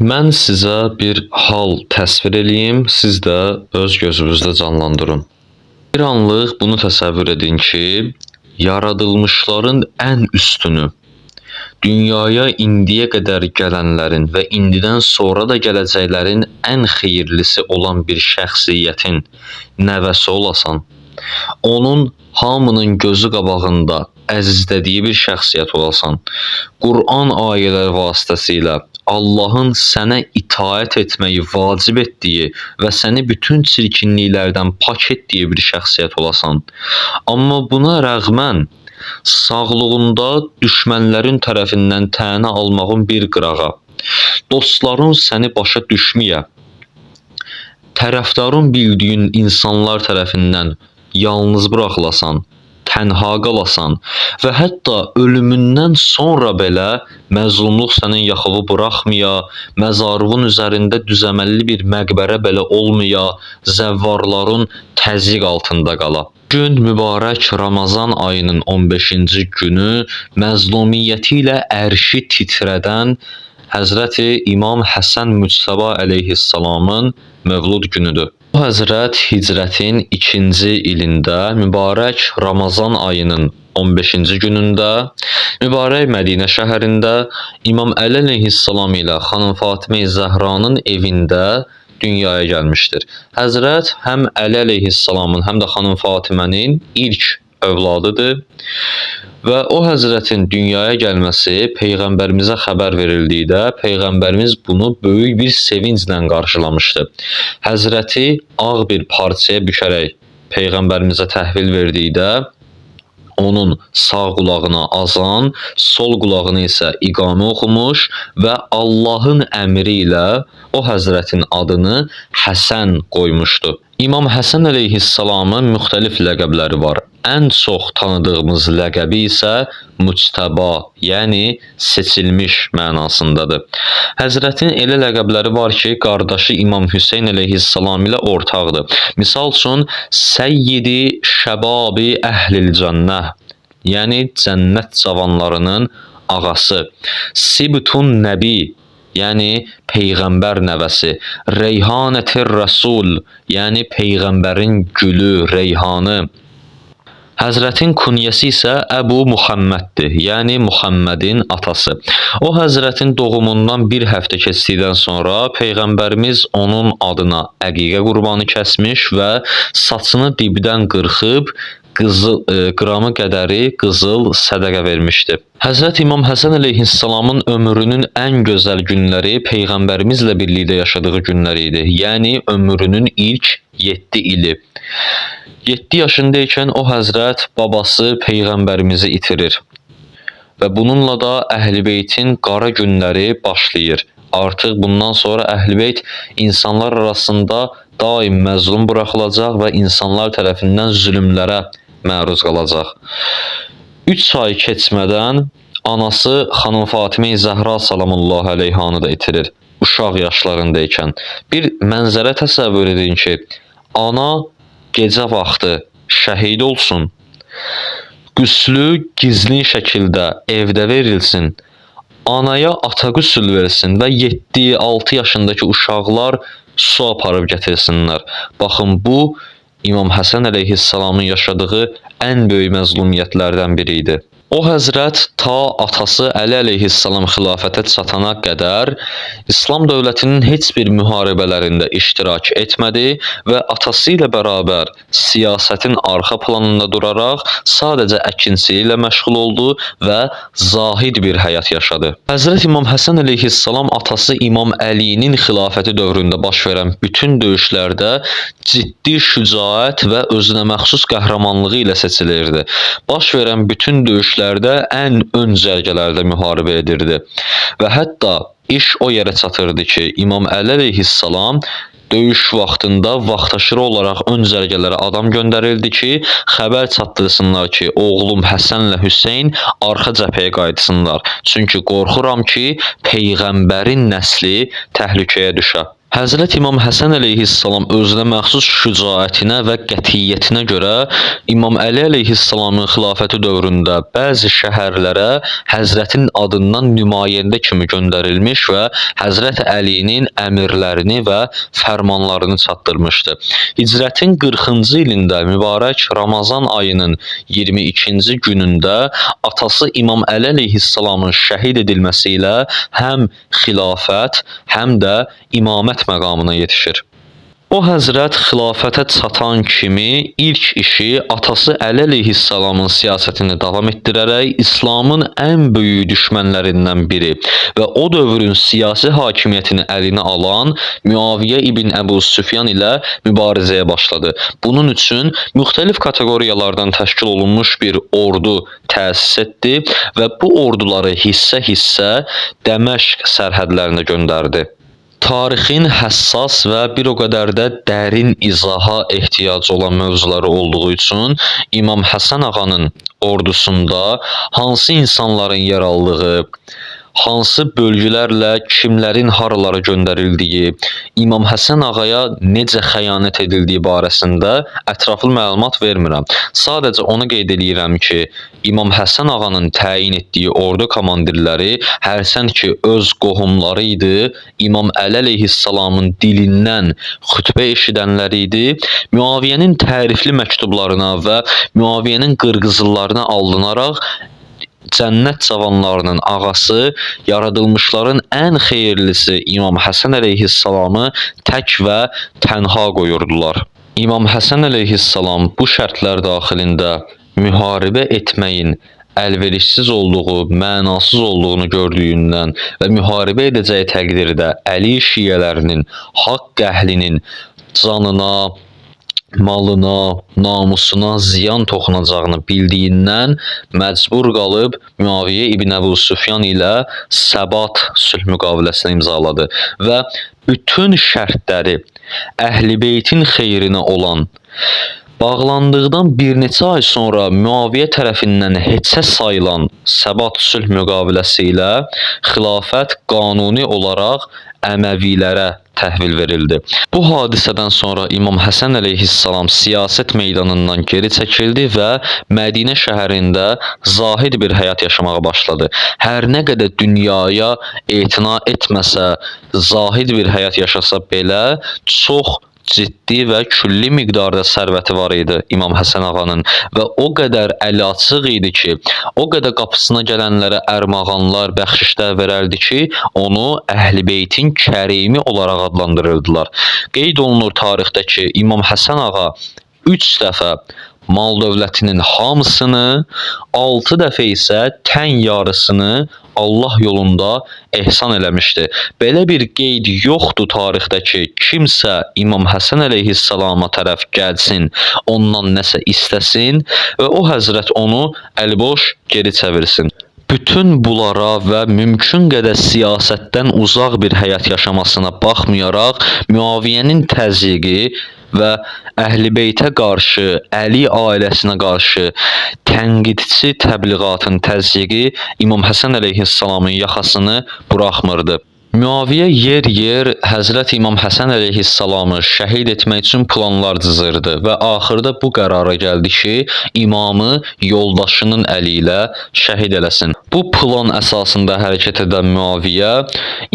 Mən sizə bir hal təsvir eləyim, siz də öz gözünüzdə canlandırın. Bir anlıq bunu təsəvvür edin ki, yaradılmışların ən üstünü, dünyaya indiyə qədər gələnlərin və indidən sonra da gələcəklərin ən xeyirlisi olan bir şəxsiyyətin nəvəsi olasan, onun hamının gözü qabağında əzizlədiyi bir şəxsiyyət olasan, Qur'an ayələri vasitəsilə Allahın sənə itaət etməyi vacib etdiyi və səni bütün çirkinliklərdən pak etdiyi bir şəxsiyyət olasan. Amma buna rəğmən sağlığında düşmənlərin tərəfindən tənə almağın bir qırağa, dostların səni başa düşməyə, tərəfdarın bildiyin insanlar tərəfindən yalnız buraxılasan, tənha qalasan və hətta ölümündən sonra belə məzlumluq sənin yaxıvı buraxmaya, məzarının üzərində düzəməlli bir məqbərə belə olmaya, zəvvarların təzyiq altında qala. Gün mübarək Ramazan ayının 15-ci günü məzlumiyyəti ilə ərşi titrədən Həzrəti İmam Həsən Müctəba əleyhissalamın mövlud günüdür. Bu Həzrət hicrətin 2-ci ilində mübarək Ramazan ayının 15-ci günündə mübarək Mədinə şəhərində İmam Əli əleyhissalam ilə xanım Fatimə Zəhranın evində dünyaya gəlmişdir. Həzrət həm Əli əleyhissalamın, həm də xanım Fatimənin ilk övladıdır və o həzrətin dünyaya gəlməsi Peyğəmbərimizə xəbər verildikdə Peyğəmbərimiz bunu böyük bir sevinclə qarşılamışdı. Həzrəti ağ bir parçaya bükərək Peyğəmbərimizə təhvil verdikdə onun sağ qulağına azan, sol qulağına isə iqamə oxumuş və Allahın əmri ilə o həzrətin adını Həsən qoymuşdu. İmam Həsən əleyhissalamın müxtəlif ləqəbləri var. Ən çox tanıdığımız ləqəbi isə Müctəba, yəni seçilmiş mənasındadır. Həzrətin elə ləqəbləri var ki, qardaşı İmam Hüseyn əleyhissalam ilə ortaqdır. Misal üçün, Səyyidi Şəbabi Əhlil Cənnəh, yəni cənnət cavanlarının ağası. Sibtun Nəbi, yəni Peyğəmbər nəvəsi. Reyhanətir Rəsul, yəni Peyğəmbərin gülü, reyhanı. Həzrətin kunyəsi isə Əbu Muhamməddir, yəni Muhammədin atası. O həzrətin doğumundan bir həftə keçdikdən sonra Peyğəmbərimiz onun adına əqiqə qurbanı kəsmiş və saçını dibdən qırxıb qramı qədəri qızıl sədəqə vermişdi. Həzrət İmam Həsən əleyhissalamın ömrünün ən gözəl günləri Peyğəmbərimizlə birlikdə yaşadığı günlər idi. Yəni ömrünün ilk 7 ili. 7 yaşındaykən o həzrət babası Peyğəmbərimizi itirir. Və bununla da Əhl-i-Beytin qara günləri başlayır. Artıq bundan sonra Əhl-i-Beyt insanlar arasında daim məzlum buraxılacaq və insanlar tərəfindən zülmlərə məruz qalacaq. 3 ay keçmədən anası xanım Fatimə Zəhra salamullah əleyhanı da itirir. Uşaq yaşlarındaykən. Bir mənzərə təsəvvür edin ki, ana gecə vaxtı şəhid olsun, qüslü gizli şəkildə evdə verilsin, anaya ata qüsül versin və 7-6 yaşındakı uşaqlar su aparıb gətirsinlər. Baxın, bu İmam Həsən əleyhissalamın yaşadığı ən böyük məzlumiyyətlərdən biri idi. O həzrət ta atası Əli əleyhissalam xilafətə çatana qədər İslam dövlətinin heç bir müharibələrində iştirak etmədi və atası ilə bərabər siyasətin arxa planında duraraq sadəcə əkinçiliyi ilə məşğul oldu və zahid bir həyat yaşadı. Həzrət İmam Həsən əleyhissalam atası İmam Əlinin xilafəti dövründə baş verən bütün döyüşlərdə ciddi şücaət və özünə məxsus qəhrəmanlığı ilə seçilirdi. Baş verən bütün döyüşlərdə ən ön cərgələrdə müharibə edirdi. Və hətta iş o yerə çatırdı ki, İmam Əli əleyhissalam döyüş vaxtında vaxtaşırı olaraq ön cərgələrə adam göndərildi ki, xəbər çatdırsınlar ki, oğlum Həsənlə Hüseyn arxa cəbhəyə qayıtsınlar. Çünki qorxuram ki, Peyğəmbərin nəsli təhlükəyə düşə. Həzrət İmam Həsən əleyhissalam özünə məxsus şücaətinə və qətiyyətinə görə İmam Əli əleyhissalamın xilafəti dövründə bəzi şəhərlərə Həzrətin adından nümayəndə kimi göndərilmiş və Həzrət Əlinin əmrlərini və fərmanlarını çatdırmışdı. Hicrətin 40-cı ilində mübarək Ramazan ayının 22-ci günündə atası İmam Əli əleyhissalamın şəhid edilməsi ilə həm xilafət, həm də imamət məqamına yetişir. O həzrət xilafətə çatan kimi ilk işi atası Əli əleyhissalamın siyasətini davam etdirərək İslamın ən böyük düşmənlərindən biri və o dövrün siyasi hakimiyyətini əlinə alan Müaviyə ibn Əbu Süfyan ilə mübarizəyə başladı. Bunun üçün müxtəlif kateqoriyalardan təşkil olunmuş bir ordu təsis etdi və bu orduları hissə-hissə Dəməşq sərhədlərinə göndərdi. Tarixin həssas və bir o qədər də dərin izaha ehtiyacı olan mövzuları olduğu üçün İmam Həsən ağanın ordusunda hansı insanların yer aldığı, hansı bölgülərlə kimlərin haralara göndərildiyi, İmam Həsən ağaya necə xəyanət edildiyi barəsində ətraflı məlumat vermirəm. Sadəcə onu qeyd edirəm ki, İmam Həsən ağanın təyin etdiyi ordu komandirləri hərçənd ki öz qohumları idi, İmam Əli əleyhissalamın dilindən xütbə eşidənləri idi, Müaviyyənin tərifli məktublarına və Müaviyyənin qırqızıllarına alınaraq Cənnət cavanlarının ağası, yaradılmışların ən xeyirlisi İmam Həsən əleyhissalamı tək və tənha qoyurdular. İmam Həsən əleyhissalam bu şərtlər daxilində müharibə etməyin əlverişsiz olduğu, mənasız olduğunu gördüyündən və müharibə edəcəyi təqdirdə Əli şiyələrinin, haqq əhlinin canına, malına, namusuna ziyan toxunacağını bildiyindən məcbur qalıb Müaviyə ibn Əbu Süfyan ilə Səbat sülh müqaviləsini imzaladı və bütün şərtləri Əhl-i-Beytin xeyrinə olan bağlandıqdan bir neçə ay sonra Müaviyə tərəfindən heçə sayılan Səbat sülh müqaviləsi ilə xilafət qanuni olaraq Əməvilərə təhvil verildi. Bu hadisədən sonra İmam Həsən əleyhissalam siyasət meydanından geri çəkildi və Mədinə şəhərində zahid bir həyat yaşamağa başladı. Hər nə qədər dünyaya etina etməsə, zahid bir həyat yaşasa belə, çox ciddi və külli miqdarda sərvəti var idi İmam Həsən ağanın və o qədər əli açıq idi ki, o qədər qapısına gələnlərə ərmağanlar, bəxşişlər verərdi ki, onu Əhl-i-Beytin Kərimi olaraq adlandırırdılar. Qeyd olunur tarixdə ki, İmam Həsən ağa 3 dəfə mal dövlətinin hamısını, 6 dəfə isə tən yarısını Allah yolunda ehsan eləmişdi. Belə bir qeyd yoxdur tarixdə ki, kimsə İmam Həsən əleyhissalama tərəf gəlsin, ondan nəsə istəsin və o həzrət onu əliboş geri çevirsin. Bütün bunlara və mümkün qədər siyasətdən uzaq bir həyat yaşamasına baxmayaraq, Müaviyyənin təzyiqi və Əhl-i-Beytə qarşı, Əli ailəsinə qarşı tənqidçi təbliğatın təzyiqi İmam Həsən əleyhissalamın yaxasını buraxmırdı. Müaviyyə yer-yer Həzrət İmam Həsən əleyhissalamı şəhid etmək üçün planlar cızırdı və axırda bu qərara gəldi ki, imamı yoldaşının əli ilə şəhid eləsin. Bu plan əsasında hərəkət edən Müaviyyə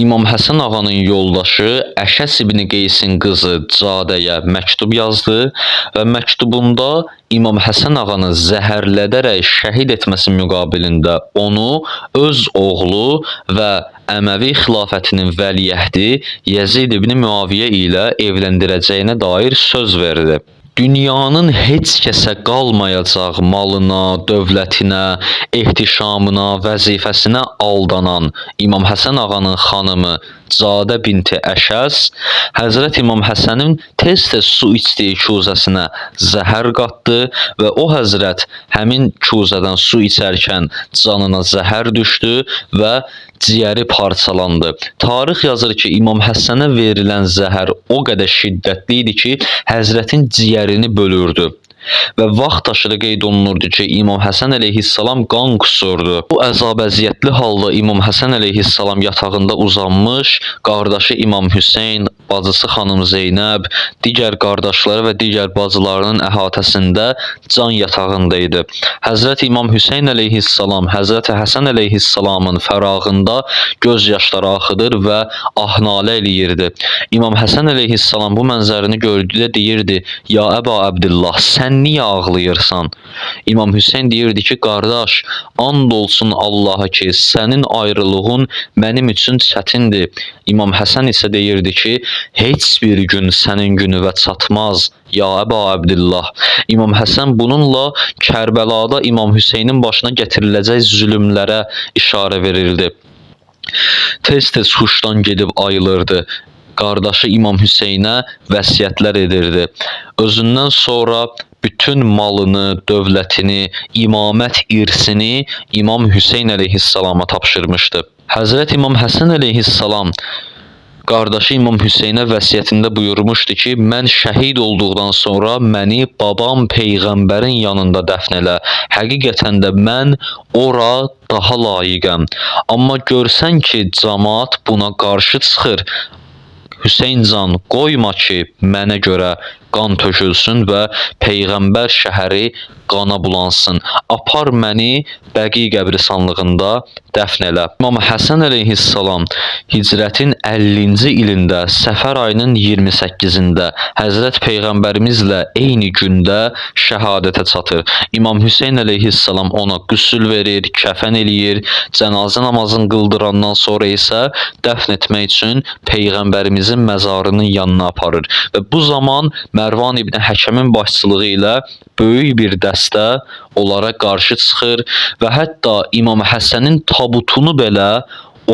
İmam Həsən ağanın yoldaşı Əşəs ibn Qeysin qızı Cadəyə məktub yazdı və məktubunda İmam Həsən ağanı zəhərlədərək şəhid etməsi müqabilində onu öz oğlu və Əməvi xilafətinin vəliəhdi Yezid ibn Müaviyyə ilə evləndirəcəyinə dair söz verdi. Dünyanın heç kəsə qalmayacaq malına, dövlətinə, ehtişamına, vəzifəsinə aldanan İmam Həsən ağanın xanımı Cadə binti Əşəs Həzrət İmam Həsənin tez-tez su içdiyi kuzəsinə zəhər qatdı və o həzrət həmin kuzədən su içərkən canına zəhər düşdü və ciyəri parçalandı. Tarix yazır ki, İmam Həsənə verilən zəhər o qədər şiddətli idi ki, həzrətin ciyərini bölürdü. və vaxt aşırı qeyd olunurdu ki, İmam Həsən əleyhissalam qan qusurdu. Bu əzab-əziyyətli halda İmam Həsən əleyhissalam yatağında uzanmış, qardaşı İmam Hüseyn, bacısı xanım Zeynəb, digər qardaşları və digər bacılarının əhatəsində can yatağında idi. Həzrət İmam Hüseyn əleyhissalam Həzrət Həsən əleyhissalamın fərağında göz yaşları axıdır və ah-nalə eləyirdi. İmam Həsən əleyhissalam bu mənzərini gördükdə deyirdi: "Ya Əba Əbdillah, sən niyə ağlayırsan?" İmam Hüseyn deyirdi ki, qardaş, and olsun Allaha ki, sənin ayrılığın mənim üçün çətindir. İmam Həsən isə deyirdi ki, heç bir gün sənin günüvə çatmaz, ya Əba Əbdillah. İmam Həsən bununla Kərbəlada İmam Hüseynin başına gətiriləcək zülümlərə işarə verirdi. Tez-tez huşdan gedib ayılırdı. Qardaşı İmam Hüseynə vəsiyyətlər edirdi. Özündən sonra bütün malını, dövlətini, imamət irsini İmam Hüseyn əleyhissalama tapşırmışdı. Həzrət İmam Həsən əleyhissalam qardaşı İmam Hüseynə vəsiyyətində buyurmuşdu ki, mən şəhid olduqdan sonra məni babam Peyğəmbərin yanında dəfn elə. Həqiqətən də mən ora daha layiqəm. Amma görsən ki, cəmaət buna qarşı çıxır, Hüseyncan, qoyma ki, mənə görə qan tökülsün və Peyğəmbər şəhəri qana bulansın. Apar məni Bəqi qəbristanlığında dəfn elə. İmam Həsən əleyhissalam hicrətin 50-ci ilində Səfər ayının 28-də Həzrət Peyğəmbərimizlə eyni gündə şəhadətə çatır. İmam Hüseyn əleyhissalam ona qüsül verir, kəfən eləyir, cənazə namazını qıldırandan sonra isə dəfn etmək üçün Peyğəmbərimizin məzarının yanına aparır. Və bu zaman Mərvan İbn Həkəmin başçılığı ilə böyük bir dəstə onlara qarşı çıxır və hətta İmam Həsənin tabutunu belə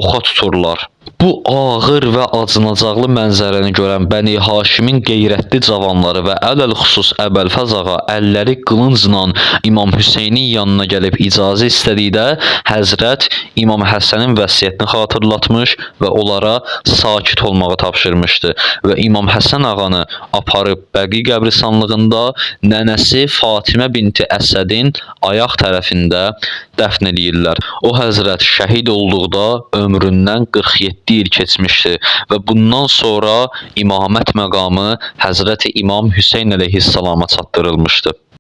oxa tuturlar. Bu ağır və acınacaqlı mənzərəni görən Bəni Haşimin qeyrətli cavanları və ələlxüsus Əbəlfəz ağa əlləri qılıncla İmam Hüseynin yanına gəlib icazə istədikdə Həzrət İmam Həsənin vəsiyyətini xatırlatmış və onlara sakit olmağı tapşırmışdı və İmam Həsən ağanı aparıb Bəqi qəbristanlığında nənəsi Fatimə binti Əsədin ayaq tərəfində dəfn eləyirlər. O Həzrət şəhid olduqda ömründən 47 il keçmişdi və bundan sonra imamət məqamı Həzrəti İmam Hüseyn əleyhissalama çatdırılmışdı.